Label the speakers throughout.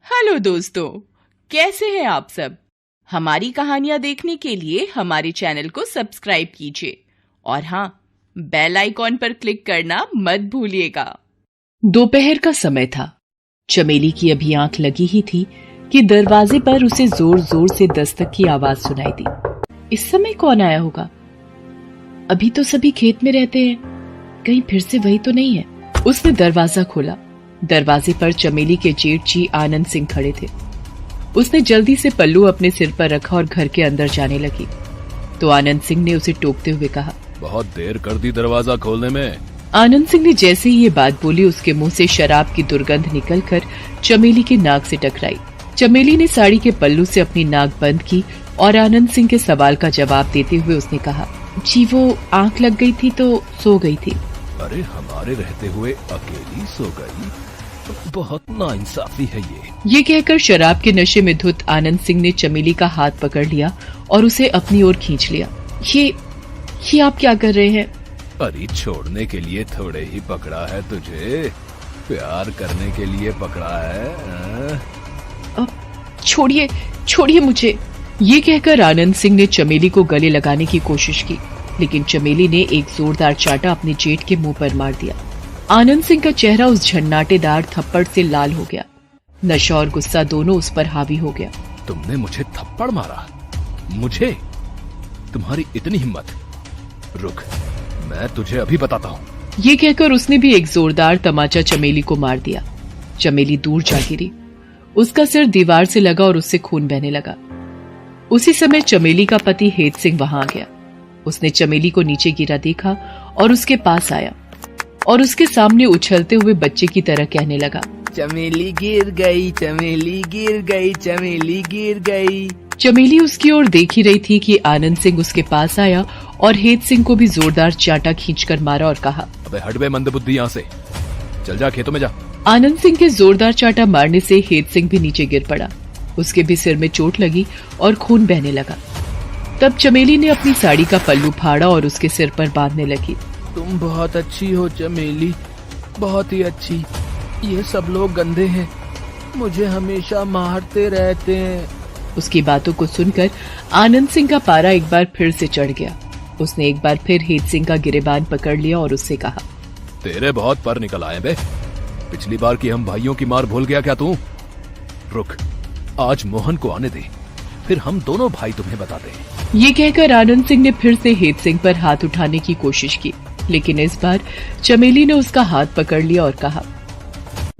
Speaker 1: Hello दोस्तों, कैसे हैं आप सब। हमारी कहानियां देखने के लिए हमारे चैनल को सब्सक्राइब कीजिए और हाँ, बेल आइकॉन पर क्लिक करना मत भूलिएगा। दोपहर का समय था। चमेली की अभी आंख लगी ही थी कि दरवाजे पर उसे जोर जोर से दस्तक की आवाज सुनाई दी। इस समय कौन आया होगा? अभी तो सभी खेत में रहते हैं, कहीं फिर से वही तो नहीं है। उसने दरवाजा खोला। दरवाजे पर चमेली के जेठ जी आनंद सिंह खड़े थे। उसने जल्दी से पल्लू अपने सिर पर रखा और घर के अंदर जाने लगी तो आनंद सिंह ने उसे टोकते हुए कहा,
Speaker 2: बहुत देर कर दी दरवाजा खोलने में।
Speaker 1: आनंद सिंह ने जैसे ही ये बात बोली, उसके मुंह से शराब की दुर्गंध निकलकर चमेली की नाक से टकराई। चमेली ने साड़ी के पल्लू से अपनी नाक बंद की और आनंद सिंह के सवाल का जवाब देते हुए उसने कहा, जी वो आंख लग गई थी तो सो गई थी।
Speaker 2: अरे हमारे रहते हुए अकेली सो गई, बहुत नाइंसाफी है ये
Speaker 1: कहकर शराब के नशे में धुत आनंद सिंह ने चमेली का हाथ पकड़ लिया और उसे अपनी ओर खींच लिया। ये आप क्या कर रहे हैं?
Speaker 2: अरे छोड़ने के लिए थोड़े ही पकड़ा है तुझे, प्यार करने के लिए पकड़ा है।
Speaker 1: छोड़िए मुझे। ये कहकर आनंद सिंह ने चमेली को गले लगाने की कोशिश की, लेकिन चमेली ने एक जोरदार चाटा अपने जेठ के मुंह पर मार दिया। आनंद सिंह का चेहरा उस झन्नाटेदार थप्पड़ से लाल हो गया। नशा और गुस्सा दोनों उस पर हावी हो गया।
Speaker 2: तुमने मुझे थप्पड़ मारा? मुझे? तुम्हारी इतनी हिम्मत? रुक, मैं तुझे अभी बताता हूँ।
Speaker 1: ये कहकर उसने भी एक जोरदार तमाचा चमेली को मार दिया। चमेली दूर जा गिरी। उसका सिर दीवार से लगा और उससे खून बहने लगा। उसी समय चमेली का पति हेत सिंह वहां आ गया। उसने चमेली को नीचे गिरा देखा और उसके पास आया और उसके सामने उछलते हुए बच्चे की तरह कहने लगा,
Speaker 3: चमेली गिर गई, चमेली गिर गई, चमेली गिर गई।
Speaker 1: चमेली उसकी ओर देख ही रही थी कि आनंद सिंह उसके पास आया और हेत सिंह को भी जोरदार चाटा खींचकर मारा और कहा,
Speaker 2: अबे हट बे मंदबुद्धि, यहाँ से चल जा, खेतों में जा।
Speaker 1: आनंद सिंह के जोरदार चाटा मारने से हेत सिंह भी नीचे गिर पड़ा। उसके भी सिर में चोट लगी और खून बहने लगा। तब चमेली ने अपनी साड़ी का पल्लू फाड़ा और उसके सिर पर बांधने लगी।
Speaker 3: तुम बहुत अच्छी हो चमेली, बहुत ही अच्छी। ये सब लोग गंदे हैं, मुझे हमेशा मारते रहते हैं।
Speaker 1: उसकी बातों को सुनकर आनंद सिंह का पारा एक बार फिर से चढ़ गया। उसने एक बार फिर हेत सिंह का गिरेबान पकड़ लिया और उससे कहा,
Speaker 2: तेरे बहुत पर निकल आए बे। पिछली बार की हम भाइयों की मार भूल गया क्या तू? रुक, आज मोहन को आने दे, फिर हम दोनों भाई तुम्हें बताते हैं।
Speaker 1: ये कहकर आनंद सिंह ने फिर से हेत सिंह पर हाथ उठाने की कोशिश की, लेकिन इस बार चमेली ने उसका हाथ पकड़ लिया और कहा,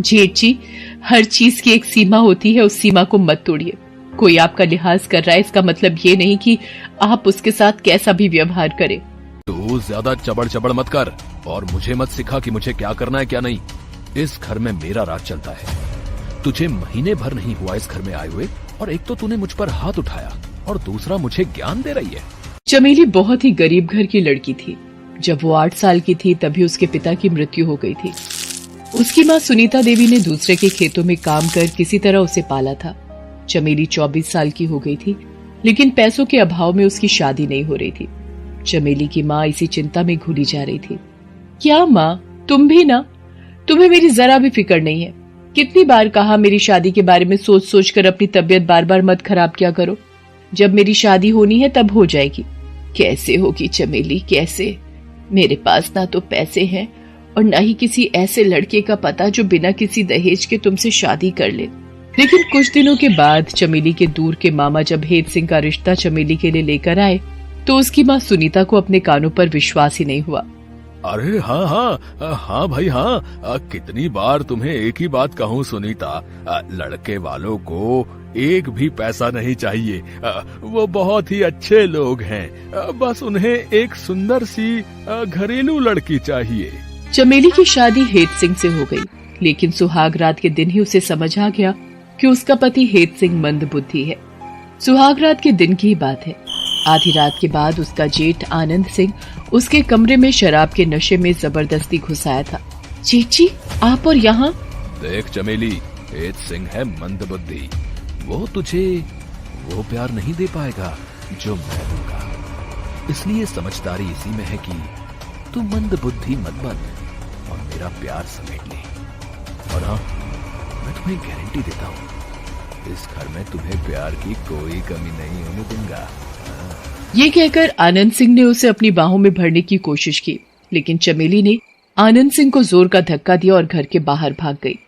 Speaker 1: जेठ जी, हर चीज की एक सीमा होती है, उस सीमा को मत तोड़िए। कोई आपका लिहाज कर रहा है, इसका मतलब ये नहीं कि आप उसके साथ कैसा भी व्यवहार करें।
Speaker 2: तू ज्यादा चबड़ मत कर और मुझे मत सिखा कि मुझे क्या करना है क्या नहीं। इस घर में मेरा राज चलता है। तुझे महीने भर नहीं हुआ इस घर में आए हुए, और एक तो तूने मुझ पर हाथ उठाया और दूसरा मुझे ज्ञान दे रही है।
Speaker 1: चमेली बहुत ही गरीब घर की लड़की थी। जब वो 8 साल की थी तभी उसके पिता की मृत्यु हो गई थी। उसकी माँ सुनीता देवी ने दूसरे के खेतों में काम कर किसी तरह उसे पाला था। चमेली 24 साल की हो गई थी, लेकिन पैसों के अभाव में उसकी शादी नहीं हो रही थी। चमेली की माँ इसी चिंता में घुली जा रही थी। क्या माँ, तुम भी ना? तुम्हें मेरी जरा भी फिक्र नहीं है। कितनी बार कहा मेरी शादी के बारे में सोच सोच कर अपनी तबीयत बार बार मत खराब किया करो। जब मेरी शादी होनी है तब हो जाएगी। कैसे होगी चमेली, कैसे? मेरे पास ना तो पैसे हैं और ना ही किसी ऐसे लड़के का पता जो बिना किसी दहेज के तुमसे शादी कर ले। लेकिन कुछ दिनों के बाद चमेली के दूर के मामा जब हेत सिंह का रिश्ता चमेली के लिए लेकर आए तो उसकी माँ सुनीता को अपने कानों पर विश्वास ही नहीं हुआ।
Speaker 2: अरे हाँ भाई हाँ, कितनी बार तुम्हें एक ही बात कहूँ सुनीता, लड़के वालों को एक भी पैसा नहीं चाहिए। वो बहुत ही अच्छे लोग हैं, बस उन्हें एक सुंदर सी घरेलू लड़की चाहिए।
Speaker 1: चमेली की शादी हेत सिंह से हो गई, लेकिन सुहाग रात के दिन ही उसे समझ आ गया कि उसका पति हेत सिंह मंदबुद्धि है। सुहाग रात के दिन की ही बात है। आधी रात के बाद उसका जेठ आनंद सिंह उसके कमरे में शराब के नशे में जबरदस्ती घुस आया था। जेठ जी, आप और यहाँ?
Speaker 2: देख चमेली, हेत सिंह है मंदबुद्धि। वो तुझे वो प्यार नहीं दे पाएगा जो मैं दूंगा, इसलिए समझदारी इसी में है कि तू मंदबुद्धि मत बन और मेरा प्यार समेट ले। और हाँ, मैं तुम्हें गारंटी देता हूँ इस घर में तुम्हें प्यार की कोई कमी नहीं होने दूंगा।
Speaker 1: ये कहकर आनंद सिंह ने उसे अपनी बाहों में भरने की कोशिश की, लेकिन चमेली ने आनंद सिंह को जोर का धक्का दिया और घर के बाहर भाग गई।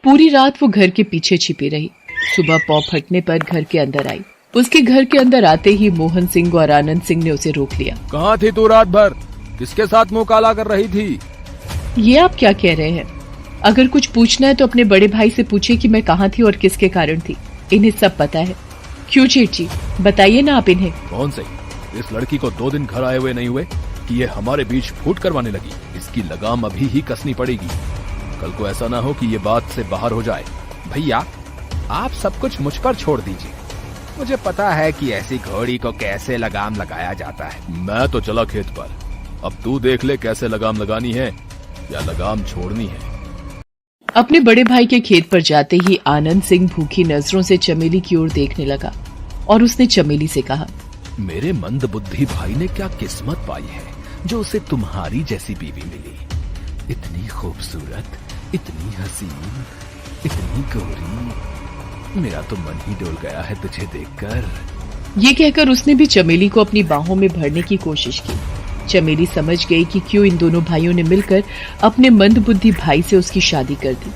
Speaker 1: पूरी रात वो घर के पीछे छिपी रही। सुबह पौ फटने पर घर के अंदर आई। उसके घर के अंदर आते ही मोहन सिंह और आनंद सिंह ने उसे रोक लिया।
Speaker 3: कहाँ थी तू रात भर? किसके साथ मुंह काला कर रही थी?
Speaker 1: ये आप क्या कह रहे हैं? अगर कुछ पूछना है तो अपने बड़े भाई से पूछिए कि मैं कहाँ थी और किसके कारण थी। इन्हें सब पता है। क्यों सेठ जी, बताइए ना आप इन्हें।
Speaker 2: कौन से? इस लड़की को 2 दिन घर आए हुए नहीं हुए कि ये हमारे बीच फूट करवाने लगी। इसकी लगाम अभी ही कसनी पड़ेगी। कल को ऐसा ना हो कि ये बात से बाहर हो जाए।
Speaker 3: भैया, आप सब कुछ मुझ पर छोड़ दीजिए। मुझे पता है कि ऐसी घोड़ी को कैसे लगाम लगाया जाता है।
Speaker 2: मैं तो चला खेत पर, अब तू देख ले कैसे लगाम लगानी है या लगाम छोड़नी है।
Speaker 1: अपने बड़े भाई के खेत पर जाते ही आनंद सिंह भूखी नजरों से चमेली की ओर देखने लगा और उसने चमेली से कहा,
Speaker 2: मेरे मंद बुद्धि भाई ने क्या किस्मत पाई है जो उसे तुम्हारी जैसी बीवी मिली। इतनी खूबसूरत, इतनी हसीन, इतनी गोरी। मेरा तो मन ही डोल गया है तुझे देखकर।
Speaker 1: ये कहकर उसने भी चमेली को अपनी बाहों में भरने की कोशिश की। चमेली समझ गई कि क्यों इन दोनों भाइयों ने मिलकर अपने मंदबुद्धि भाई से उसकी शादी कर दी।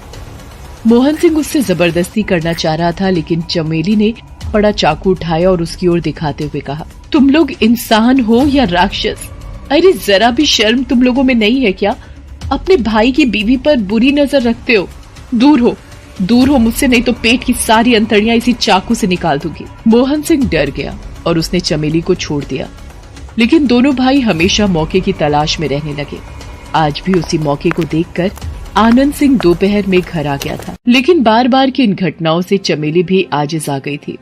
Speaker 1: मोहन सिंह उससे जबरदस्ती करना चाह रहा था, लेकिन चमेली ने बड़ा चाकू उठाया और उसकी ओर दिखाते हुए कहा, तुम लोग इंसान हो या राक्षस? अरे जरा भी शर्म तुम लोगों में नहीं है क्या? अपने भाई की बीवी पर बुरी नजर रखते हो। दूर हो मुझसे, नहीं तो पेट की सारी अंतड़ियां इसी चाकू से निकाल दूंगी। मोहन सिंह डर गया और उसने चमेली को छोड़ दिया, लेकिन दोनों भाई हमेशा मौके की तलाश में रहने लगे। आज भी उसी मौके को देखकर आनंद सिंह दोपहर में घर आ गया था, लेकिन बार बार की इन घटनाओं से चमेली भी आजिज आ गई थी।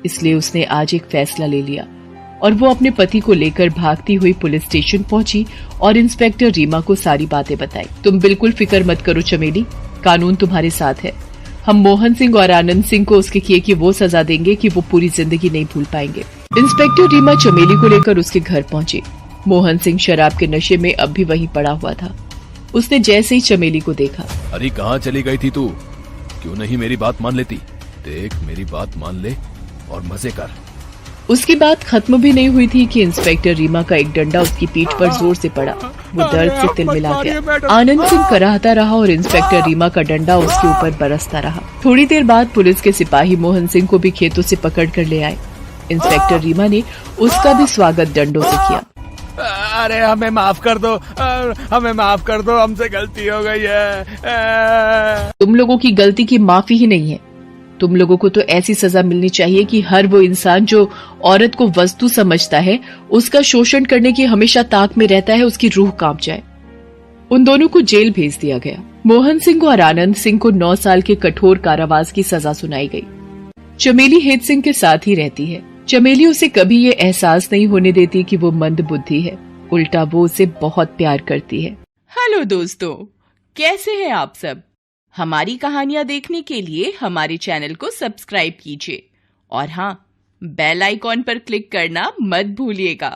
Speaker 1: इसलिए उसने आज एक फैसला ले लिया और वो अपने पति को लेकर भागती हुई पुलिस स्टेशन पहुंची और इंस्पेक्टर रीमा को सारी बातें बताई। तुम बिल्कुल फिक्र मत करो चमेली, कानून तुम्हारे साथ है। हम मोहन सिंह और आनंद सिंह को उसके किए की वो सजा देंगे कि वो पूरी जिंदगी नहीं भूल पाएंगे। इंस्पेक्टर रीमा चमेली को लेकर उसके घर पहुंची। मोहन सिंह शराब के नशे में अब भी वहीं पड़ा हुआ था। उसने जैसे ही चमेली को देखा,
Speaker 2: अरे कहाँ चली गई थी तू? क्यों नहीं मेरी बात मान लेती? देख, मेरी बात मान ले और मजे कर।
Speaker 1: उसकी बात खत्म भी नहीं हुई थी कि इंस्पेक्टर रीमा का एक डंडा उसकी पीठ पर जोर से पड़ा। वो दर्द से तिलमिला गया। आनंद सिंह कराहता रहा और इंस्पेक्टर रीमा का डंडा उसके ऊपर बरसता रहा। थोड़ी देर बाद पुलिस के सिपाही मोहन सिंह को भी खेतों से पकड़ कर ले आए। इंस्पेक्टर रीमा ने उसका भी स्वागत डंडों से किया।
Speaker 3: अरे हमें माफ कर दो, हमें माफ कर दो, हमसे गलती हो गई है।
Speaker 1: तुम लोगों की गलती की माफी ही नहीं है। तुम लोगों को तो ऐसी सजा मिलनी चाहिए कि हर वो इंसान जो औरत को वस्तु समझता है, उसका शोषण करने की हमेशा ताक में रहता है, उसकी रूह कांप जाए। उन दोनों को जेल भेज दिया गया। मोहन सिंह और आनंद सिंह को 9 साल के कठोर कारावास की सजा सुनाई गई। चमेली हेत सिंह के साथ ही रहती है। चमेली उसे कभी ये एहसास नहीं होने देती कि वो मंद बुद्धि है, उल्टा वो उसे बहुत प्यार करती है।
Speaker 4: हेलो दोस्तों, कैसे हैं आप सब? हमारी कहानियां देखने के लिए हमारे चैनल को सब्सक्राइब कीजिए और हाँ, बेल आइकॉन पर क्लिक करना मत भूलिएगा।